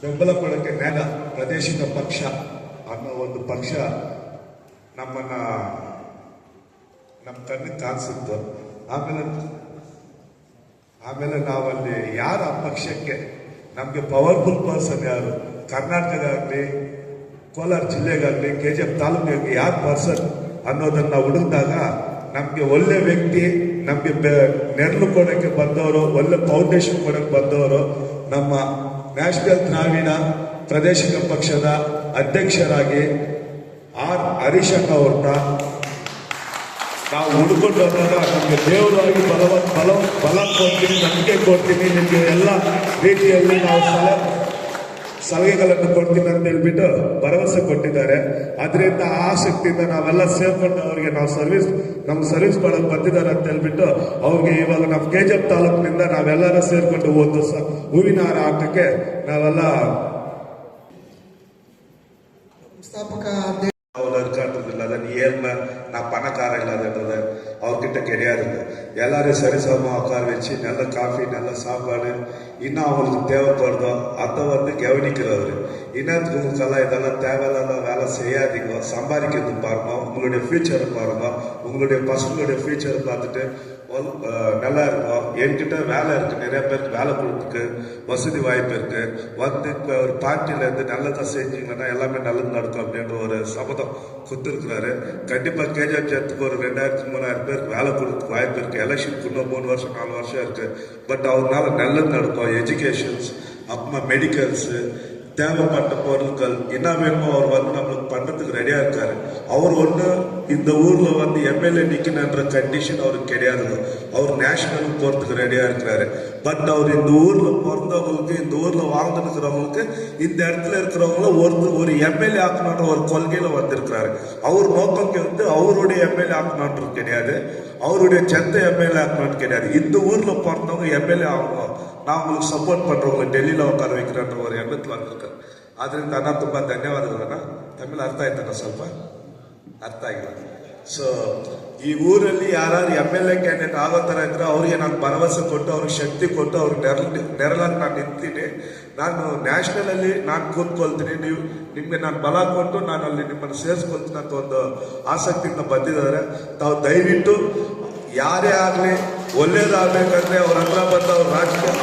ಬೆಂಬಲ ಕೊಡೋಕ್ಕೆ ನೇರ ಪ್ರಾದೇಶಿಕ ಪಕ್ಷ ಅನ್ನೋ ಒಂದು ಪಕ್ಷ ನಮ್ಮ ಕಣ್ಣಿಗೆ ಕಾಣಿಸಿತ್ತು. ಆಮೇಲೆ ನಾವಲ್ಲಿ ಯಾರು ಆ ಪಕ್ಷಕ್ಕೆ ನಮಗೆ ಪವರ್ಫುಲ್ ಪರ್ಸನ್ ಯಾರು, ಕರ್ನಾಟಕದಾಗಲಿ ಕೋಲಾರ ಜಿಲ್ಲೆಗಾಗಲಿ KGF ತಾಲೂಕಿಗೆ ಯಾರು ಪರ್ಸನ್ ಅನ್ನೋದನ್ನ ನಾವು ಹುಡುಕಿದಾಗ ನಮಗೆ ಒಳ್ಳೆ ವ್ಯಕ್ತಿ, ನಮಗೆ ನೆರಳು ಕೊಡೋಕ್ಕೆ ಬಂದವರು, ಒಳ್ಳೆ ಫೌಂಡೇಶನ್ ಕೊಡೋಕ್ಕೆ ಬಂದವರು ನಮ್ಮ ನ್ಯಾಷನಲ್ ದ್ರಾವಿಡ ಪ್ರಾದೇಶಿಕ ಪಕ್ಷದ ಅಧ್ಯಕ್ಷರಾಗಿ ಹರೀಶ್ ಅಣ್ಣ ಅವ್ರನ್ನ ನಾವು ಹುಡ್ಕೊಂಡು ಹೋದಾಗ ನಮಗೆ ದೇವರಾಗಿ ಬಲ ಕೊಡ್ತೀನಿ, ನಂಬಿಕೆ ಕೊಡ್ತೀನಿ, ನಿಮಗೆ ಎಲ್ಲ ರೀತಿಯಲ್ಲಿ ನಾವು ಸಲಹೆಗಳನ್ನು ಕೊಡ್ತೀನಿ ಅಂತ ಹೇಳ್ಬಿಟ್ಟು ಭರವಸೆ ಕೊಟ್ಟಿದ್ದಾರೆ. ಅದರಿಂದ ಆ ಆಸಕ್ತಿಯಿಂದ ನಾವೆಲ್ಲ ಸೇರ್ಕೊಂಡು ಅವ್ರಿಗೆ ನಮ್ಗೆ ಸರ್ವಿಸ್ ಮಾಡೋಕೆ ಬಂದಿದ್ದಾರೆ ಅಂತ ಹೇಳ್ಬಿಟ್ಟು ಅವ್ರಿಗೆ ಇವಾಗ ನಮ್ಮ KGF ತಾಲೂಕಿನಿಂದ ನಾವೆಲ್ಲರೂ ಸೇರ್ಕೊಂಡು ಒಂದು ಹೂವಿನ ಹಾರ ಹಾಕಕ್ಕೆ ನಾವೆಲ್ಲ இருக்கான்றதில்ல அதன் ஏழ்மை நான் பணக்காரன் இல்லாதன்றது அவர்கிட்ட கிடையாது. எல்லாரும் சரிசமமா உட்கார வச்சு நல்ல காஃபி நல்ல சாப்பாடு இன்னும் அவங்களுக்கு தேவைப்படுதோ அதை கவனிக்கிறவர். இன்னத்துக்குங்களுக்கெல்லாம் இதெல்லாம் தேவையில்லாத வேலை செய்யாதீங்க, சம்பாதிக்கிறது பாருங்க, உங்களுடைய ஃபியூச்சரை பாருங்க, உங்களுடைய பசங்களுடைய ஃபியூச்சரை பார்த்துட்டு நல்லா இருக்கும். என்கிட்ட வேலை இருக்கு, நிறைய பேருக்கு வேலை கொடுத்துருக்கு, வசதி வாய்ப்பு இருக்கு. இப்போ ஒரு பார்ட்டியிலேருந்து நல்லதாக செஞ்சீங்கன்னா எல்லாமே நல்லது நடக்கும் அப்படின்ற ஒரு சபதம் கொடுத்துருக்குறாரு. கண்டிப்பாக KGF ஜெயத்துக்கு ஒரு 2000-3000 பேருக்கு வேலை கொடுக்க வாய்ப்பு இருக்கு. எலெக்ஷனுக்கு இன்னும் 3 வருஷம் 4 வருஷம் இருக்கு. பட் அவரால் நல்லது நடக்கும். எஜுகேஷன்ஸ், அப்புறமா மெடிக்கல்ஸு, தேவைப்பட்ட பொருட்கள் என்ன வேணுமோ அவர் நம்மளுக்கு பண்றதுக்கு ரெடியா இருக்காரு. அவர் இந்த ஊர்ல MLA நிக்கணுன்ற கண்டிஷன் அவருக்கு கிடையாது. அவர் நேஷனலுக்கு போறதுக்கு ரெடியா இருக்கிறாரு. பட் அவர் இந்த ஊர்ல பிறந்தவங்களுக்கு, இந்த ஊர்ல வாழ்ந்துருக்கிறவங்களுக்கு, இந்த இடத்துல இருக்கிறவங்கள ஒரு MLA ஆக்கணுன்ற ஒரு கொள்கையில வந்திருக்கிறாரு. அவர் நோக்கம் அவருடைய MLA ஆக்கணுன்றது கிடையாது, அவருடைய சொந்த MLA ஆக்கணும்னு கிடையாது. இந்த ஊர்ல பிறந்தவங்க MLA ஆகணும், நான் உங்களுக்கு ಸಪೋರ್ಟ್ ಪண்றவங்களை ಡೆಲ್ಲಿಲಿ ಉட்கார வைக்கிறன்ற ஒரு ಎಣ್ಣத்தில் வந்திருக்காரு. ಅದರಿಂದ ನಾನು ತುಂಬ ಧನ್ಯವಾದಗಳನ್ನ. ತಮಿಳು ಅರ್ಥ ಆಯ್ತಲ್ಲ? ಸ್ವಲ್ಪ ಅರ್ಥ ಆಗಿಲ್ಲ. ಸೊ ಈ ಊರಲ್ಲಿ ಯಾರು MLA ಕ್ಯಾಂಡಿಡೇಟ್ ಆಗೋ ಥರ ಇದ್ರೆ ಅವ್ರಿಗೆ ನಾನು ಭರವಸೆ ಕೊಟ್ಟು, ಅವ್ರಿಗೆ ಶಕ್ತಿ ಕೊಟ್ಟು, ಅವ್ರಿಗೆ ನೆರಳಾಗಿ ನಾನು ನಿಂತೀನಿ. ನಾನು ನ್ಯಾಷನಲಲ್ಲಿ ನಾನು ಕೂತ್ಕೊಳ್ತೀನಿ, ನಿಮಗೆ ನಾನು ಬಲ ಕೊಟ್ಟು ನಾನು ಅಲ್ಲಿ ನಿಮ್ಮನ್ನು ಸೇರಿಸ್ಕೊಳ್ತೀನಿ ಅಂತ ಒಂದು ಆಸಕ್ತಿಯಿಂದ ಬಂದಿದ್ದಾರೆ. ತಾವು ದಯವಿಟ್ಟು ಯಾರೇ ಆಗಲಿ ಒಳ್ಳೇದಾಗಬೇಕಂದ್ರೆ ಅವ್ರ ಹತ್ರ ಬಂದು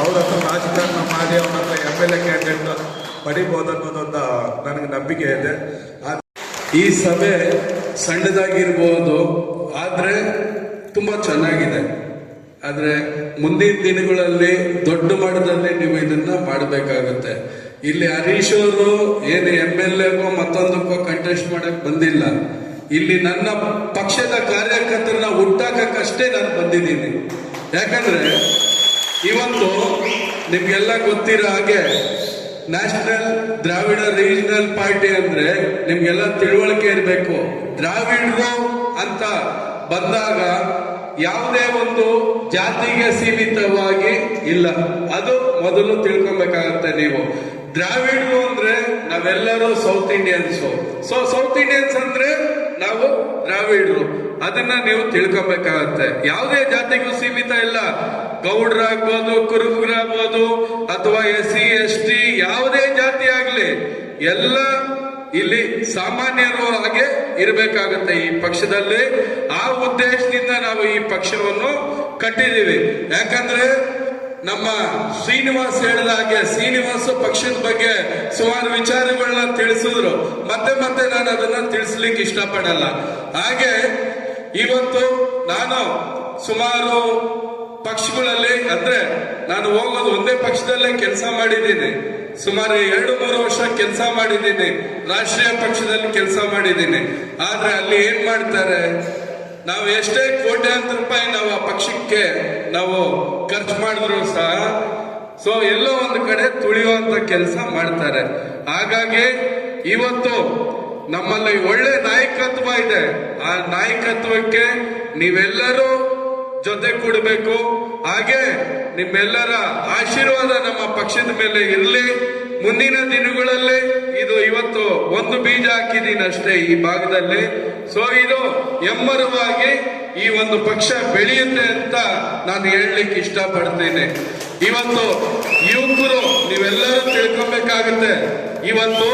ಅವ್ರ ಹತ್ರ ರಾಜಕಾರಣ ಮಾಡಿ ಅವ್ರ ಹತ್ರ MLA ಕ್ಯಾಂಡಿಡೇಟ್ ಪಡಿಬೋದು ಅನ್ನೋದೊಂದು ನನಗೆ ನಂಬಿಕೆ ಇದೆ. ಈ ಸಭೆ ಸಣ್ಣದಾಗಿರ್ಬೋದು, ಆದರೆ ತುಂಬ ಚೆನ್ನಾಗಿದೆ. ಆದರೆ ಮುಂದಿನ ದಿನಗಳಲ್ಲಿ ದೊಡ್ಡ ಮಟ್ಟದಲ್ಲಿ ನೀವು ಇದನ್ನ ಮಾಡಬೇಕಾಗುತ್ತೆ. ಇಲ್ಲಿ ಹರೀಶ್ ಅವರು ಏನು MLAಗೋ ಮತ್ತೊಂದಕ್ಕೋ ಕಂಟೆಸ್ಟ್ ಮಾಡಕ್ ಬಂದಿಲ್ಲ. ಇಲ್ಲಿ ನನ್ನ ಪಕ್ಷದ ಕಾರ್ಯಕರ್ತರನ್ನ ಹುಟ್ಟಾಕಷ್ಟೇ ನಾನು ಬಂದಿದ್ದೀನಿ. ಯಾಕಂದ್ರೆ ಇವತ್ತು ನಿಮ್ಗೆಲ್ಲ ಗೊತ್ತಿರೋ ಹಾಗೆ ನ್ಯಾಷನಲ್ ದ್ರಾವಿಡ ರೀಜನಲ್ ಪಾರ್ಟಿ ಅಂದ್ರೆ ನಿಮ್ಗೆಲ್ಲ ತಿಳುವಳಿಕೆ ಇರಬೇಕು. ದ್ರಾವಿಡರು ಅಂತ ಬಂದಾಗ ಯಾವುದೇ ಒಂದು ಜಾತಿಗೆ ಸೀಮಿತವಾಗಿ ಇಲ್ಲ, ಅದು ಮೊದಲು ತಿಳ್ಕೊಬೇಕಾಗತ್ತೆ ನೀವು. ದ್ರಾವಿಡರು ಅಂದ್ರೆ ನಾವೆಲ್ಲರೂ ಸೌತ್ ಇಂಡಿಯನ್ಸ್. ಸೌತ್ ಇಂಡಿಯನ್ಸ್ ಅಂದ್ರೆ ನಾವು ದ್ರಾವಿಡರು, ಅದನ್ನ ನೀವು ತಿಳ್ಕೊಬೇಕಾಗತ್ತೆ. ಯಾವುದೇ ಜಾತಿಗೂ ಸೀಮಿತ ಇಲ್ಲ. ಗೌಡ್ರಾಗ್ಬೋದು, ಕುರುಬರಾಗ್ಬೋದು, ಅಥವಾ SC ST ಯಾವುದೇ ಜಾತಿ ಆಗ್ಲಿ, ಎಲ್ಲ ಇಲ್ಲಿ ಸಾಮಾನ್ಯರು ಹಾಗೆ ಇರಬೇಕಾಗುತ್ತೆ ಈ ಪಕ್ಷದಲ್ಲಿ. ಆ ಉದ್ದೇಶದಿಂದ ನಾವು ಈ ಪಕ್ಷವನ್ನು ಕಟ್ಟಿದೀವಿ. ಯಾಕಂದ್ರೆ ನಮ್ಮ ಶ್ರೀನಿವಾಸ್ ಹೇಳಿದ ಹಾಗೆ, ಶ್ರೀನಿವಾಸ ಪಕ್ಷದ ಬಗ್ಗೆ ಸುಮಾರು ವಿಚಾರಗಳನ್ನ ತಿಳಿಸಿದ್ರು. ಮತ್ತೆ ನಾನು ಅದನ್ನ ತಿಳಿಸ್ಲಿಕ್ಕೆ ಇಷ್ಟಪಡಲ್ಲ. ಹಾಗೆ ಇವತ್ತು ನಾನು ಸುಮಾರು ಪಕ್ಷಗಳಲ್ಲಿ, ಅಂದ್ರೆ ನಾನು ಹೋಗೋದು ಒಂದೇ ಪಕ್ಷದಲ್ಲೇ ಕೆಲಸ ಮಾಡಿದ್ದೀನಿ. ಸುಮಾರು 2-3 ವರ್ಷ ಕೆಲಸ ಮಾಡಿದ್ದೀನಿ, ರಾಷ್ಟ್ರೀಯ ಪಕ್ಷದಲ್ಲಿ ಕೆಲಸ ಮಾಡಿದ್ದೀನಿ. ಆದ್ರೆ ಅಲ್ಲಿ ಏನ್ ಮಾಡ್ತಾರೆ, ನಾವು ಎಷ್ಟೇ ಕೋಟ್ಯಾಂತರ ರೂಪಾಯಿ ನಾವು ಆ ಪಕ್ಷಕ್ಕೆ ನಾವು ಖರ್ಚು ಮಾಡಿದ್ರು ಸಹ ಎಲ್ಲೋ ಒಂದು ಕಡೆ ತುಳಿಯುವಂತ ಕೆಲಸ ಮಾಡ್ತಾರೆ. ಹಾಗಾಗಿ ಇವತ್ತು ನಮ್ಮಲ್ಲಿ ಒಳ್ಳೆ ನಾಯಕತ್ವ ಇದೆ. ಆ ನಾಯಕತ್ವಕ್ಕೆ ನೀವೆಲ್ಲರೂ ಜೊತೆ ಕೊಡಬೇಕು. ಹಾಗೆ ನಿಮ್ಮೆಲ್ಲರ ಆಶೀರ್ವಾದ ನಮ್ಮ ಪಕ್ಷದ ಮೇಲೆ ಇರಲಿ. ಮುಂದಿನ ದಿನಗಳಲ್ಲಿ ಇದು ಇವತ್ತು ಒಂದು ಬೀಜ ಹಾಕಿದ್ದೀನಿ ಅಷ್ಟೇ ಈ ಭಾಗದಲ್ಲಿ. ಇದು ಎಮ್ಮರವಾಗಿ ಈ ಒಂದು ಪಕ್ಷ ಬೆಳೆಯುತ್ತೆ ಅಂತ ನಾನು ಹೇಳಲಿಕ್ಕೆ ಇಷ್ಟಪಡ್ತೀನಿ. ಇವತ್ತು ಯುವಕರು ನೀವೆಲ್ಲರೂ ತಿಳ್ಕೊಬೇಕಾಗುತ್ತೆ. ಇವತ್ತು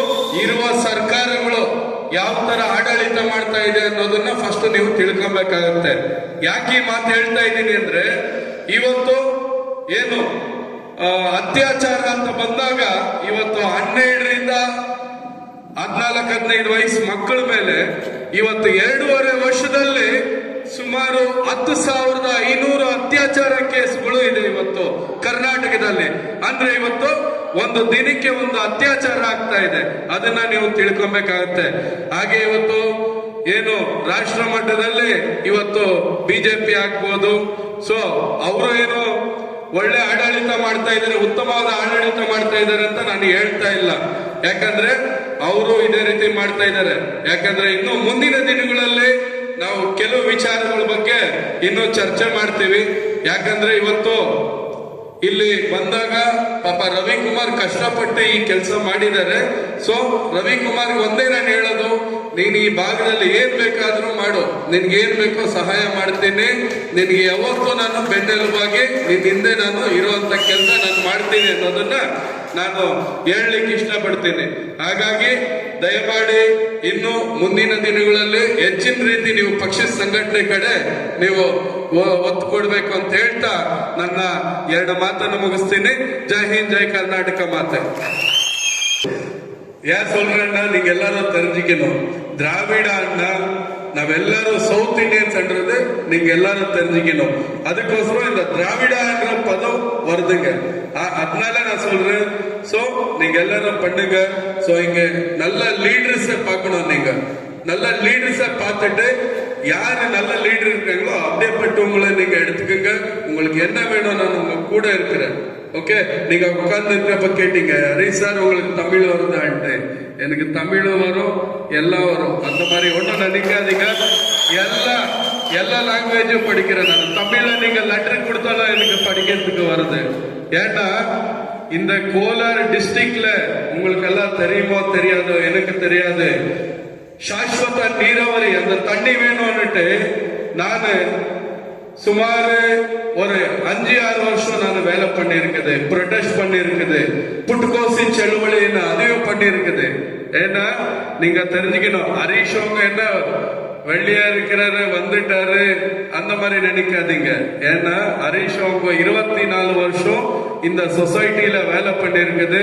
ಇರುವ ಸರ್ಕಾರಗಳು ಯಾವ ತರ ಆಡಳಿತ ಮಾಡ್ತಾ ಇದೆ ಅನ್ನೋದನ್ನ ಫಸ್ಟ್ ನೀವು ತಿಳ್ಕೊಬೇಕಾಗತ್ತೆ. ಯಾಕೆ ಈ ಮಾತು ಹೇಳ್ತಾ ಇದ್ದೀನಿ ಅಂದ್ರೆ, ಇವತ್ತು ಏನು ಅತ್ಯಾಚಾರ ಅಂತ ಬಂದಾಗ ಇವತ್ತು 12ರಿಂದ 14-15 ವಯಸ್ಸು ಮಕ್ಕಳ ಮೇಲೆ ಇವತ್ತು 2.5 ವರ್ಷದಲ್ಲಿ ಸುಮಾರು 10,500 ಅತ್ಯಾಚಾರ ಕೇಸ್ಗಳು ಇದೆ ಇವತ್ತು ಕರ್ನಾಟಕದಲ್ಲಿ. ಅಂದ್ರೆ ಇವತ್ತು ಒಂದು ದಿನಕ್ಕೆ ಒಂದು ಅತ್ಯಾಚಾರ ಆಗ್ತಾ ಇದೆ. ಅದನ್ನ ನೀವು ತಿಳ್ಕೊಬೇಕಾಗತ್ತೆ. ಹಾಗೆ ಇವತ್ತು ಏನು ರಾಷ್ಟ್ರ ಮಟ್ಟದಲ್ಲಿ ಇವತ್ತು ಬಿಜೆಪಿ ಆಗ್ಬೋದು, ಸೊ ಅವರು ಏನು ಒಳ್ಳೆ ಆಡಳಿತ ಮಾಡ್ತಾ ಇದ್ದಾರೆ, ಉತ್ತಮವಾದ ಆಡಳಿತ ಮಾಡ್ತಾ ಇದ್ದಾರೆ ಅಂತ ನಾನು ಹೇಳ್ತಾ ಇಲ್ಲ. ಯಾಕಂದ್ರೆ ಅವರು ಇದೇ ರೀತಿ ಮಾಡ್ತಾ ಇದ್ದಾರೆ. ಯಾಕಂದ್ರೆ ಇನ್ನು ಮುಂದಿನ ದಿನಗಳಲ್ಲಿ ನಾವು ಕೆಲವು ವಿಚಾರಗಳ ಬಗ್ಗೆ ಇನ್ನೂ ಚರ್ಚೆ ಮಾಡ್ತೀವಿ. ಯಾಕಂದ್ರೆ ಇವತ್ತು ಇಲ್ಲಿ ಬಂದಾಗ ಪಾಪ ರವಿಕುಮಾರ್ ಕಷ್ಟಪಟ್ಟು ಈ ಕೆಲಸ ಮಾಡಿದ್ದಾರೆ. ಸೊ ರವಿಕುಮಾರ್ ಒಂದೇ ನಾನು ಹೇಳೋದು, ನೀನು ಈ ಭಾಗದಲ್ಲಿ ಏನ್ ಬೇಕಾದ್ರೂ ಮಾಡು, ನಿನ್ಗೆ ಏನ್ ಬೇಕೋ ಸಹಾಯ ಮಾಡ್ತೀನಿ, ನಿನ್ಗೆ ಯಾವತ್ತೂ ನಾನು ಬೆನ್ನೆಲುಬಾಗಿ ನಿನ್ ಹಿಂದೆ ನಾನು ಇರುವಂತ ಕೆಲಸ ನಾನು ಮಾಡ್ತೀನಿ ಅನ್ನೋದನ್ನ ನಾನು ಹೇಳಲಿಕ್ಕೆ ಇಷ್ಟಪಡ್ತೀನಿ. ಹಾಗಾಗಿ ದಯಮಾಡಿ ಇನ್ನು ಮುಂದಿನ ದಿನಗಳಲ್ಲಿ ಹೆಚ್ಚಿನ ರೀತಿ ನೀವು ಪಕ್ಷದ ಸಂಘಟನೆ ಕಡೆ ನೀವು ಒತ್ತು ಕೊಡ್ಬೇಕು ಅಂತ ಹೇಳ್ತಾ ನನ್ನ 2 ಮಾತನ್ನು ಮುಗಿಸ್ತೀನಿ. ಜೈ ಹಿಂದ್, ಜೈ ಕರ್ನಾಟಕ ಮಾತೆ. ஏன் சொல்றேன்னா, நீங்க எல்லாரும் தெரிஞ்சுக்கணும், திராவிட அண்ணா நாவெல்லாரும் சவுத் இந்தியன்ஸ்ன்றது நீங்க எல்லாரும் தெரிஞ்சுக்கணும். அதுக்கோசரம் இந்த திராவிடன்ற பதம் வருதுங்க. அதனால நான் சொல்றேன், சோ நீங்க எல்லாரும் பண்ணுங்க. சோ இங்க நல்ல லீடர்ஸை பார்க்கணும். நீங்க நல்ல லீடர்ஸை பார்த்துட்டு யாரு நல்ல லீடர் இருக்காங்களோ அப்படியேப்பட்டவங்களை நீங்க எடுத்துக்கோங்க. உங்களுக்கு என்ன வேணும், நான் உங்க கூட இருக்கிறேன். ஓகே, நீங்க உட்கார்ந்து இருக்கிறப்ப கேட்டீங்க, ஹரிஷ் சார் உங்களுக்கு தமிழ் வருதான்ட்டு. எனக்கு தமிழும் வரும், எல்லாம் வரும். அந்த மாதிரி ஒன்றும் நினைக்காதீங்க. எல்லா லாங்குவேஜும் படிக்கிறேன் நான். தமிழ்ல நீங்க லெட்டர் கொடுத்தாலும் எனக்கு படிக்கிறதுக்கு வருது. ஏன்னா இந்த கோலார் டிஸ்ட்ரிக்ட்ல உங்களுக்கு எல்லாம் தெரியுமோ தெரியாதோ எனக்கு தெரியாது, சாஸ்வத நீராவரி அந்த தண்ணி வேணும்னுட்டு நான் சுமார் ஒரு 5-6 வருஷம் நான் வேலை பண்ணி இருக்குது, ப்ரொடெஸ்ட் பண்ணி இருக்குது, புட்டுக்கோசி செலுவலின்னு அதையும் பண்ணி இருக்குது. ஏன்னா நீங்க தெரிஞ்சுக்கணும், ஹரீஷ் அவங்க என்ன வெள்ளியா இருக்கிறாரு வந்துட்டாரு அந்த மாதிரி நினைக்காதீங்க. ஏன்னா ஹரீஷ் அவங்க 24 வருஷம் இந்த சொசைட்டில வேலை பண்ணி இருக்குது.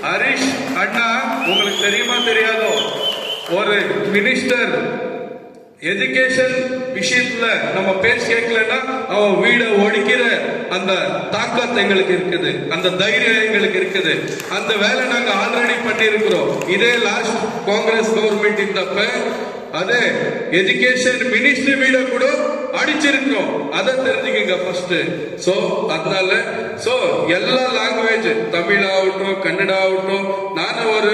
ஹரீஷ் அண்ணா உங்களுக்கு தெரியுமா தெரியாதோ, ஒரு மினிஸ்டர் எஜுகேஷன் விஷயத்துல நம்ம பேச்சு கேட்கலன்னா அவன் வீட ஒடிக்கிற அந்த தாக்கத்து எங்களுக்கு இருக்குது, அந்த தைரியம் எங்களுக்கு இருக்குது. அந்த வேலை நாங்க ஆல்ரெடி பண்ணி இருக்கிறோம். இதே லாஸ்ட் காங்கிரஸ் கவர்மெண்ட் இருந்தப்ப அதே எஜுகேஷன் மினிஸ்ட்ரி வீட கூட அடிச்சிருக்கிறோம். அதை தெரிஞ்சுக்கங்க ஃபர்ஸ்ட். சோ அதனால சோ எல்லா ಲ್ಯಾಂಗ್ವೇಜ್ ತಮಿಳ್ ಆವಟ್ಟು ಕನ್ನಡ ಆವಟ್ಟು, ನಾನು ஒரு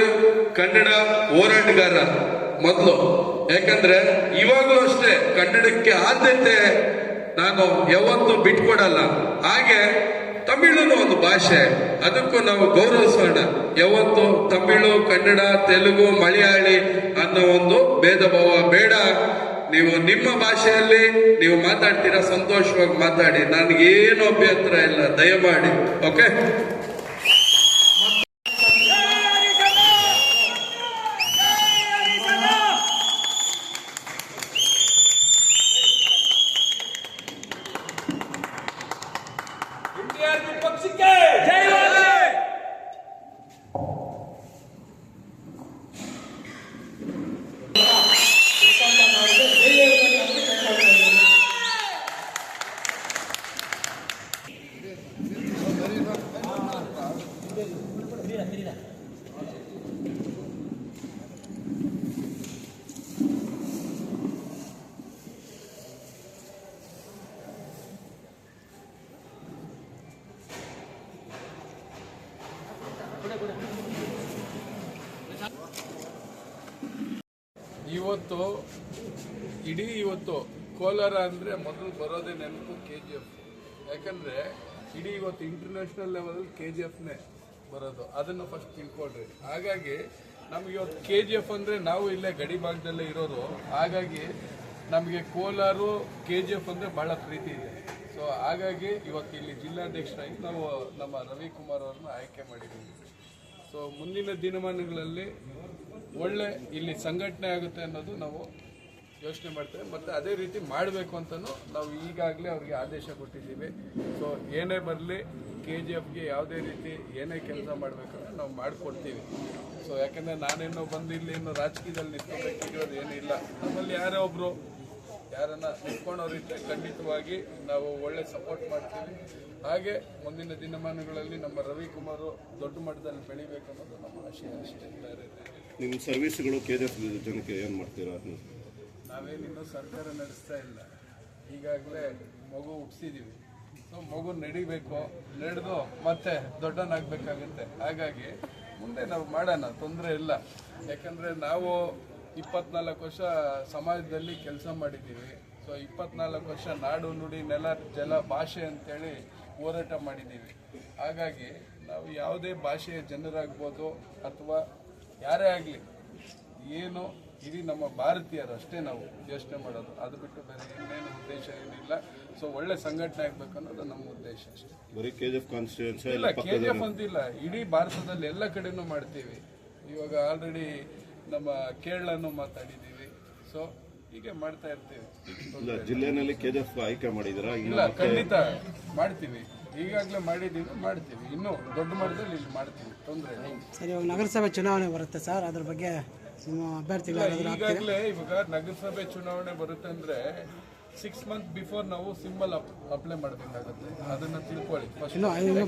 ಕನ್ನಡ ಹೋರಾಟಗಾರ ಮೊದಲು. ಯಾಕಂದ್ರೆ ಇವಾಗಲೂ ಅಷ್ಟೇ ಕನ್ನಡಕ್ಕೆ ಆದ್ಯತೆ ನಾನು ಯಾವತ್ತೂ ಬಿಟ್ಕೊಡಲ್ಲ. ಹಾಗೆ ತಮಿಳು ಒಂದು ಭಾಷೆ, ಅದಕ್ಕೂ ನಾವು ಗೌರವಿಸೋಣ. ಯಾವತ್ತು ತಮಿಳು, ಕನ್ನಡ, ತೆಲುಗು, ಮಲಯಾಳಿ ಅನ್ನೋ ಒಂದು ಭೇದ ಭಾವ ಬೇಡ. ನೀವು ನಿಮ್ಮ ಭಾಷೆಯಲ್ಲಿ ನೀವು ಮಾತಾಡ್ತೀರಾ, ಸಂತೋಷವಾಗಿ ಮಾತಾಡಿ, ನನಗೇನು ಅಭ್ಯಂತರ ಇಲ್ಲ, ದಯಮಾಡಿ. ಓಕೆ, ಪಕ್ಷಕ್ಕೆ ಜಯವಾಗಲಿ. ಇವತ್ತು ಕೋಲಾರ ಅಂದರೆ ಮೊದಲು ಬರೋದೇ ನೆನಪು KGF. ಯಾಕಂದರೆ ಇವತ್ತು ಇಂಟರ್ನ್ಯಾಷನಲ್ ಲೆವೆಲ್ KGFನೇ ಬರೋದು, ಅದನ್ನು ಫಸ್ಟ್ ತಿಳ್ಕೊಳ್ರಿ. ಹಾಗಾಗಿ ನಮಗೆ ಇವತ್ತು KGF ಅಂದರೆ ನಾವು ಇಲ್ಲೇ ಗಡಿ ಭಾಗದಲ್ಲೇ ಇರೋರು. ಹಾಗಾಗಿ ನಮಗೆ ಕೋಲಾರ KGF ಅಂದರೆ ಭಾಳ ಪ್ರೀತಿ ಇದೆ. ಸೊ ಹಾಗಾಗಿ ಇವತ್ತು ಇಲ್ಲಿ ಜಿಲ್ಲಾಧ್ಯಕ್ಷರಾಗಿ ನಾವು ನಮ್ಮ ರವಿಕುಮಾರ್ ಅವ್ರನ್ನ ಆಯ್ಕೆ ಮಾಡಿದ್ದೀವಿ. ಸೊ ಮುಂದಿನ ದಿನಮಾನಗಳಲ್ಲಿ ಒಳ್ಳೆ ಇಲ್ಲಿ ಸಂಘಟನೆ ಆಗುತ್ತೆ ಅನ್ನೋದು ನಾವು ಯೋಚನೆ ಮಾಡ್ತೇವೆ, ಮತ್ತು ಅದೇ ರೀತಿ ಮಾಡಬೇಕು ಅಂತಲೂ ನಾವು ಈಗಾಗಲೇ ಅವ್ರಿಗೆ ಆದೇಶ ಕೊಟ್ಟಿದ್ದೀವಿ. ಸೊ ಏನೇ ಬರಲಿ KGFಗೆ ಯಾವುದೇ ರೀತಿ ಏನೇ ಕೆಲಸ ಮಾಡಬೇಕಂದ್ರೆ ನಾವು ಮಾಡಿಕೊಡ್ತೀವಿ. ಸೊ ಯಾಕಂದರೆ ನಾನೇನೋ ಬಂದು ಇಲ್ಲಿ ಇನ್ನು ರಾಜಕೀಯದಲ್ಲಿ ನಿಂತ್ಕೋಬೇಕಿರೋದು ಏನಿಲ್ಲ. ನಮ್ಮಲ್ಲಿ ಯಾರೇ ಒಬ್ಬರು ಯಾರನ್ನ ನಿಂತ್ಕೊಂಡವ್ರಿದ್ರೆ ಖಂಡಿತವಾಗಿ ನಾವು ಒಳ್ಳೆ ಸಪೋರ್ಟ್ ಮಾಡ್ತೀವಿ. ಹಾಗೆ ಮುಂದಿನ ದಿನಮಾನಗಳಲ್ಲಿ ನಮ್ಮ ರವಿಕುಮಾರ್ ದೊಡ್ಡ ಮಟ್ಟದಲ್ಲಿ ಬೆಳಿಬೇಕು ಅನ್ನೋದು ನಮ್ಮ ಆಶಯ ಅಷ್ಟೇ. ನಿಮ್ಮ ಸರ್ವಿಸ್ಗಳು KGF ಜನಕ್ಕೆ ಏನು ಮಾಡ್ತೀರಾ? ನಾವೇನಿನ್ನೂ ಸರ್ಕಾರ ನಡೆಸ್ತಾ ಇಲ್ಲ. ಈಗಾಗಲೇ ಮಗು ಹುಟ್ಟಿಸಿದ್ದೀವಿ. ಸೊ ಮಗು ನಡಿಬೇಕು, ನಡೆದು ಮತ್ತೆ ದೊಡ್ಡನಾಗಬೇಕಾಗುತ್ತೆ. ಹಾಗಾಗಿ ಮುಂದೆ ನಾವು ಮಾಡೋಣ, ತೊಂದರೆ ಇಲ್ಲ. ಯಾಕಂದರೆ ನಾವು 24 ವರ್ಷ ಸಮಾಜದಲ್ಲಿ ಕೆಲಸ ಮಾಡಿದ್ದೀವಿ. ಸೊ 24 ವರ್ಷ ನಾಡು ನುಡಿ ನೆಲ ಜಲ ಭಾಷೆ ಅಂತೇಳಿ ಹೋರಾಟ ಮಾಡಿದ್ದೀವಿ. ಹಾಗಾಗಿ ನಾವು ಯಾವುದೇ ಭಾಷೆಯ ಜನರಾಗ್ಬೋದು ಅಥವಾ ಯಾರೇ ಆಗಲಿ, ಏನು ಇಡೀ ನಮ್ಮ ಭಾರತೀಯರು ಅಷ್ಟೇ ನಾವು ಯೋಚನೆ ಮಾಡೋದು. ಅದು ಬಿಟ್ಟು ಬೇರೆ ಇನ್ನೇನು ಉದ್ದೇಶ ಏನಿಲ್ಲ. ಸೊ ಒಳ್ಳೆ ಸಂಘಟನೆ ಆಗಬೇಕು ಅನ್ನೋದು ನಮ್ಮ ಉದ್ದೇಶ ಅಷ್ಟೇ. ಬರೀ KGF ಕಾನ್ಸ್ಟಿಟ್ಯೂನ್ಸಿ ಇಲ್ಲ, KGF ಅಂತಿಲ್ಲ, ಇಡೀ ಭಾರತದಲ್ಲಿ ಎಲ್ಲ ಕಡೆನೂ ಮಾಡ್ತೀವಿ. ಇವಾಗ ಆಲ್ರೆಡಿ ನಮ್ಮ ಕೇರಳನೂ ಮಾತಾಡಿದ್ದೀವಿ. ಸೊ ಹೀಗೆ ಮಾಡ್ತಾ ಇರ್ತೀವಿ. ಇಲ್ಲ, ಜಿಲ್ಲೆನಲ್ಲಿ KGF ಆಯ್ಕೆ ಮಾಡಿದ್ದೀರಾ? ಇಲ್ಲ, ಖಂಡಿತ ಮಾಡ್ತೀವಿ. ಈಗಾಗಲೇ ಮಾಡಿದ್ದೀವಿ, ಮಾಡ್ತೀವಿ. ಇನ್ನೂ ದೊಡ್ಡ ಮಟ್ಟದಲ್ಲಿ ಇಲ್ಲಿ ಮಾಡ್ತೀವಿ, ತೊಂದರೆ ಇಲ್ಲ. ಸರ್, ಇವಾಗ ನಗರಸಭೆ ಚುನಾವಣೆ ಬರುತ್ತೆ ಸರ್, ಅದ್ರ ಬಗ್ಗೆ ನಿಮ್ಮ ಅಭ್ಯರ್ಥಿಗಳು ಈಗಾಗಲೇ ಇವಾಗ ನಗರಸಭೆ ಚುನಾವಣೆ ಬರುತ್ತೆ ಅಂದ್ರೆ 6 ಮಂತ್ ಬಿಫೋರ್ ನಾವು ಸಿಂಬಲ್ ಅಪ್ಲೈ ಮಾಡಬೇಕಾಗುತ್ತೆ. ಅದನ್ನ ತಿಳ್ಕೊಳ್ಳಿ ಫಸ್ಟ್.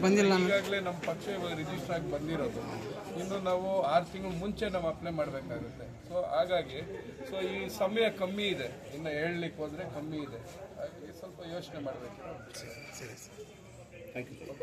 ಬಂದಿಲ್ಲ. ಈಗಾಗಲೇ ನಮ್ಮ ಪಕ್ಷ ಇವಾಗ ರಿಜಿಸ್ಟರ್ ಆಗಿ ಬಂದಿರೋದು. ಇನ್ನು ನಾವು 6 ತಿಂಗಳು ಮುಂಚೆ ನಾವು ಅಪ್ಲೈ ಮಾಡಬೇಕಾಗುತ್ತೆ. ಸೊ ಹಾಗಾಗಿ ಈ ಸಮಯ ಕಮ್ಮಿ ಇದೆ, ಇನ್ನು ಹೇಳಲಿಕ್ಕೆ ಹೋದ್ರೆ ಕಮ್ಮಿ ಇದೆ. ಹಾಗಾಗಿ ಸ್ವಲ್ಪ ಯೋಚನೆ ಮಾಡಬೇಕು. Thank you.